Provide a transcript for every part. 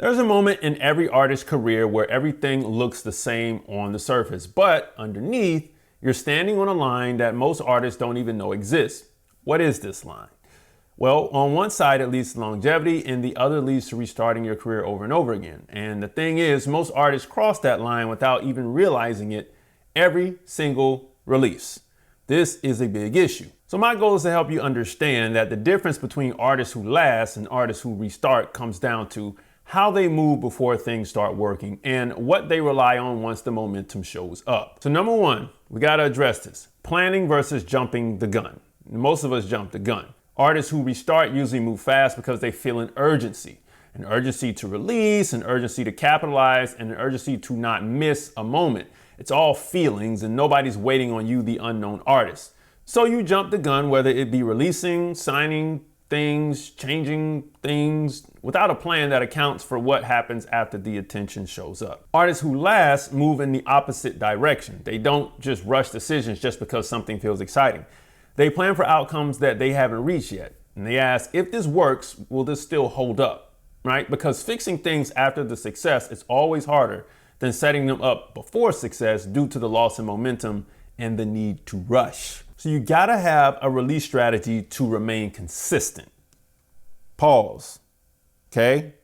There's a moment in every artist's career where everything looks the same on the surface, but underneath, you're standing on a line that most artists don't even know exists. What is this line? Well, on one side, it leads to longevity, and the other leads to restarting your career over and over again. And the thing is, most artists cross that line without even realizing it every single release. This is a big issue. So my goal is to help you understand that the difference between artists who last and artists who restart comes down to how they move before things start working and what they rely on once the momentum shows up. So number one, we got to address this: planning versus jumping the gun. Most of us jump the gun. Artists who restart usually move fast because they feel an urgency to release, an urgency to capitalize, and an urgency to not miss a moment. It's all feelings, and nobody's waiting on you, the unknown artist. So you jump the gun, whether it be releasing, signing things, changing things, without a plan that accounts for what happens after the attention shows up. Artists who last move in the opposite direction. They don't just rush decisions just because something feels exciting. They plan for outcomes that they haven't reached yet. And they ask, if this works, will this still hold up, right? Because fixing things after the success is always harder than setting them up before success due to the loss of momentum and the need to rush. So you gotta have a release strategy to remain consistent. Pause, okay?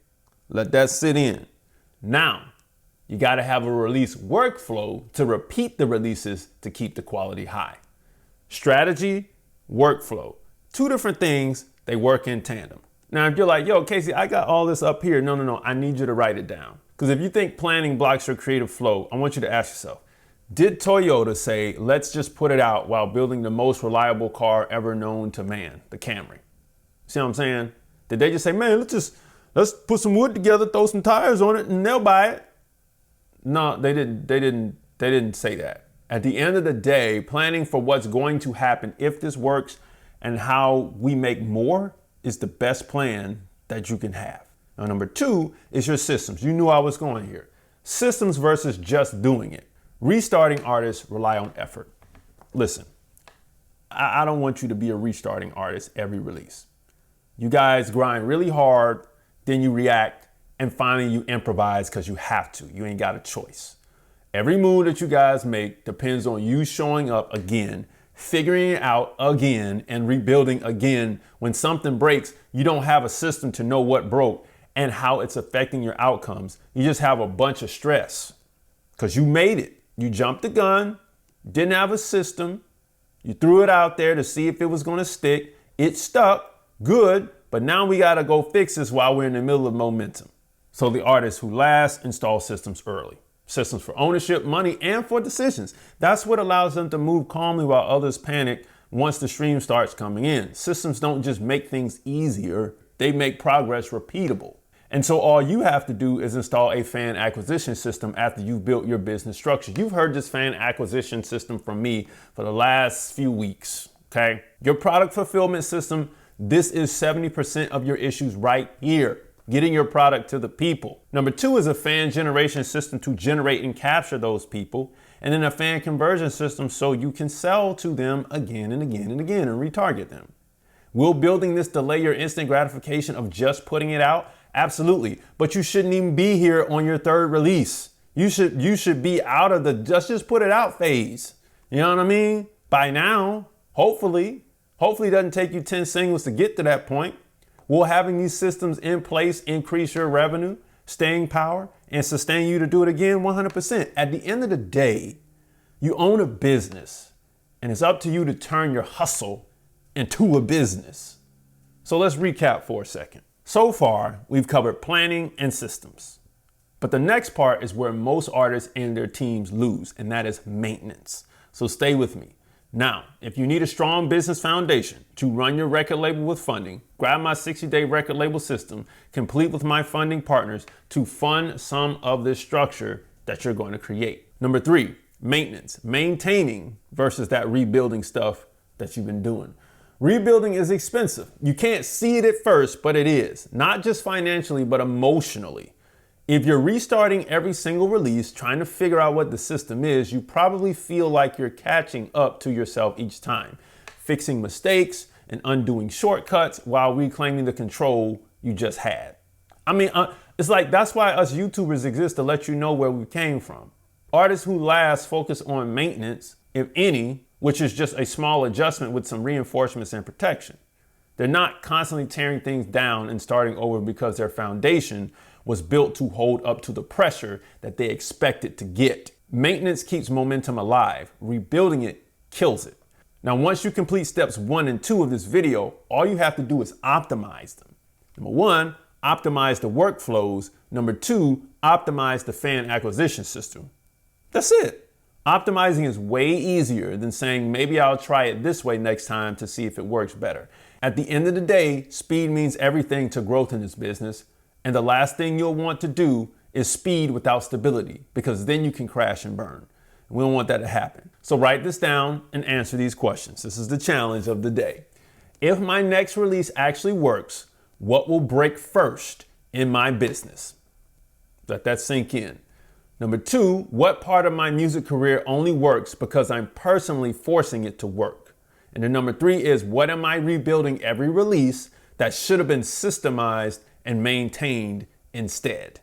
Let that sit in. Now, you gotta have a release workflow to repeat the releases to keep the quality high. Strategy, workflow, two different things, they work in tandem. Now, if you're like, yo, Casey, I got all this up here. No, I need you to write it down. Because if you think planning blocks your creative flow, I want you to ask yourself, did Toyota say, let's just put it out while building the most reliable car ever known to man, the Camry? See what I'm saying? Did they just say, man, let's put some wood together, throw some tires on it, and they'll buy it? No, they didn't say that. At the end of the day, planning for what's going to happen if this works and how we make more is the best plan that you can have. Now, number two is your systems. You knew I was going here. Systems versus just doing it. Restarting artists rely on effort. Listen, I don't want you to be a restarting artist every release. You guys grind really hard, then you react, and finally you improvise because you have to. You ain't got a choice. Every move that you guys make depends on you showing up again, figuring it out again, and rebuilding again. When something breaks, you don't have a system to know what broke and how it's affecting your outcomes. You just have a bunch of stress because you made it. You jumped the gun, didn't have a system. You threw it out there to see if it was going to stick. It stuck, good, but now we got to go fix this while we're in the middle of momentum. So the artists who last install systems early. Systems for ownership, money, and for decisions. That's what allows them to move calmly while others panic once the stream starts coming in. Systems don't just make things easier, they make progress repeatable. And so all you have to do is install a fan acquisition system after you've built your business structure. You've heard this fan acquisition system from me for the last few weeks, okay? Your product fulfillment system, this is 70% of your issues right here. Getting your product to the people. Number two is a fan generation system to generate and capture those people. And then a fan conversion system so you can sell to them again and again and again and retarget them. Will building this delay your instant gratification of just putting it out? Absolutely. But you shouldn't even be here on your third release. You should be out of the just put it out phase. You know what I mean? By now, hopefully it doesn't take you 10 singles to get to that point. Will having these systems in place increase your revenue, staying power, and sustain you to do it again? 100%. At the end of the day, you own a business, and it's up to you to turn your hustle into a business. So let's recap for a second. So far, we've covered planning and systems. But the next part is where most artists and their teams lose, and that is maintenance. So stay with me. Now, if you need a strong business foundation to run your record label with funding, grab my 60-day record label system, complete with my funding partners to fund some of this structure that you're going to create. Number three, maintenance, maintaining versus that rebuilding stuff that you've been doing. Rebuilding is expensive. You can't see it at first, but it is. Not just financially, but emotionally. If you're restarting every single release, trying to figure out what the system is, you probably feel like you're catching up to yourself each time, fixing mistakes and undoing shortcuts while reclaiming the control you just had. I mean, It's like, that's why us YouTubers exist, to let you know where we came from. Artists who last focus on maintenance, if any, which is just a small adjustment with some reinforcements and protection. They're not constantly tearing things down and starting over because their foundation was built to hold up to the pressure that they expected to get. Maintenance keeps momentum alive. Rebuilding it kills it. Now, once you complete steps 1 and 2 of this video, all you have to do is optimize them. Number 1, optimize the workflows. Number 2, optimize the fan acquisition system. That's it. Optimizing is way easier than saying, maybe I'll try it this way next time to see if it works better. At the end of the day, speed means everything to growth in this business. And the last thing you'll want to do is speed without stability, because then you can crash and burn. We don't want that to happen. So write this down and answer these questions. This is the challenge of the day. If my next release actually works, what will break first in my business? Let that sink in. Number 2, what part of my music career only works because I'm personally forcing it to work? And then number 3 is, what am I rebuilding every release that should have been systemized and maintained instead?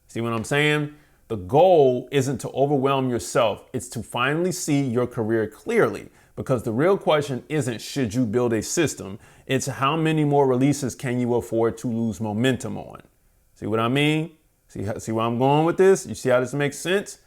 See what I'm saying? The goal isn't to overwhelm yourself. It's to finally see your career clearly, because the real question isn't should you build a system. It's how many more releases can you afford to lose momentum on? See what I mean? See where I'm going with this? You see how this makes sense?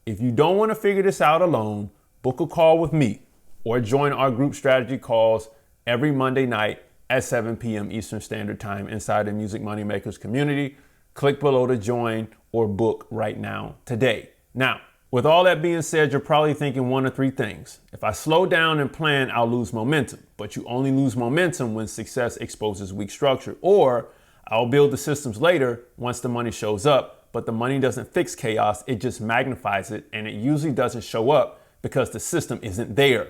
If you don't want to figure this out alone, book a call with me or join our group strategy calls every Monday night at 7 p.m. Eastern Standard Time inside the Music Moneymakers community. Click below to join or book right now today. Now, with all that being said, you're probably thinking 1 or 3 things. If I slow down and plan, I'll lose momentum. But you only lose momentum when success exposes weak structure. Or I'll build the systems later once the money shows up, but the money doesn't fix chaos, it just magnifies it, and it usually doesn't show up because the system isn't there.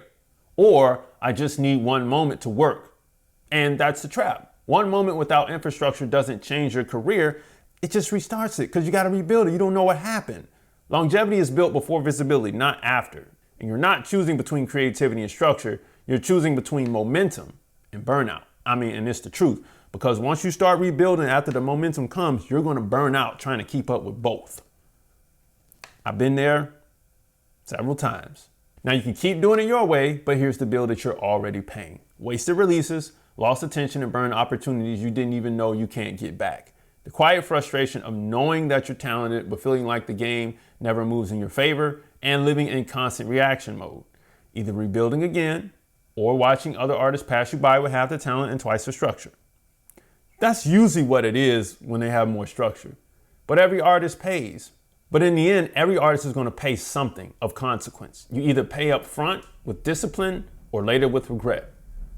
Or I just need one moment to work. And that's the trap. One moment without infrastructure doesn't change your career, it just restarts it, because you got to rebuild it. You don't know what happened. Longevity is built before visibility, not after. And you're not choosing between creativity and structure, you're choosing between momentum and burnout. And it's the truth. Because once you start rebuilding after the momentum comes, you're going to burn out trying to keep up with both. I've been there several times. Now you can keep doing it your way, but here's the bill that you're already paying. Wasted releases, lost attention, and burned opportunities you didn't even know you can't get back. The quiet frustration of knowing that you're talented, but feeling like the game never moves in your favor, and living in constant reaction mode. Either rebuilding again, or watching other artists pass you by with half the talent and twice the structure. That's usually what it is when they have more structure. But every artist pays. But in the end, every artist is going to pay something of consequence. You either pay up front with discipline or later with regret.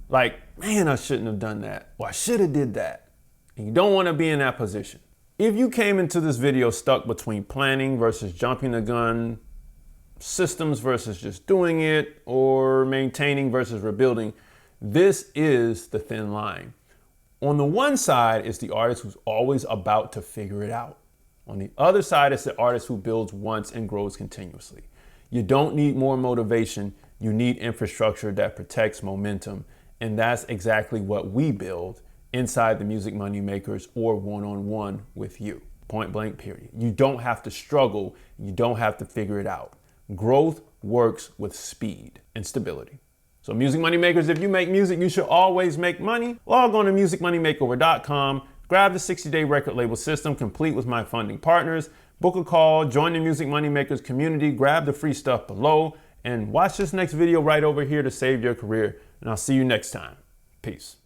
Like, man, I shouldn't have done that. Or I should have did that. And you don't want to be in that position. If you came into this video stuck between planning versus jumping the gun, systems versus just doing it, or maintaining versus rebuilding, this is the thin line. On the one side is the artist who's always about to figure it out. On the other side is the artist who builds once and grows continuously. You don't need more motivation, you need infrastructure that protects momentum. And that's exactly what we build inside the Music Moneymakers or one-on-one with you. Point blank, period. You don't have to struggle, you don't have to figure it out. Growth works with speed and stability. So Music Moneymakers, if you make music, you should always make money. Log on to musicmoneymakeover.com, grab the 60-day record label system complete with my funding partners, book a call, join the Music Moneymakers community, grab the free stuff below, and watch this next video right over here to save your career. And I'll see you next time. Peace.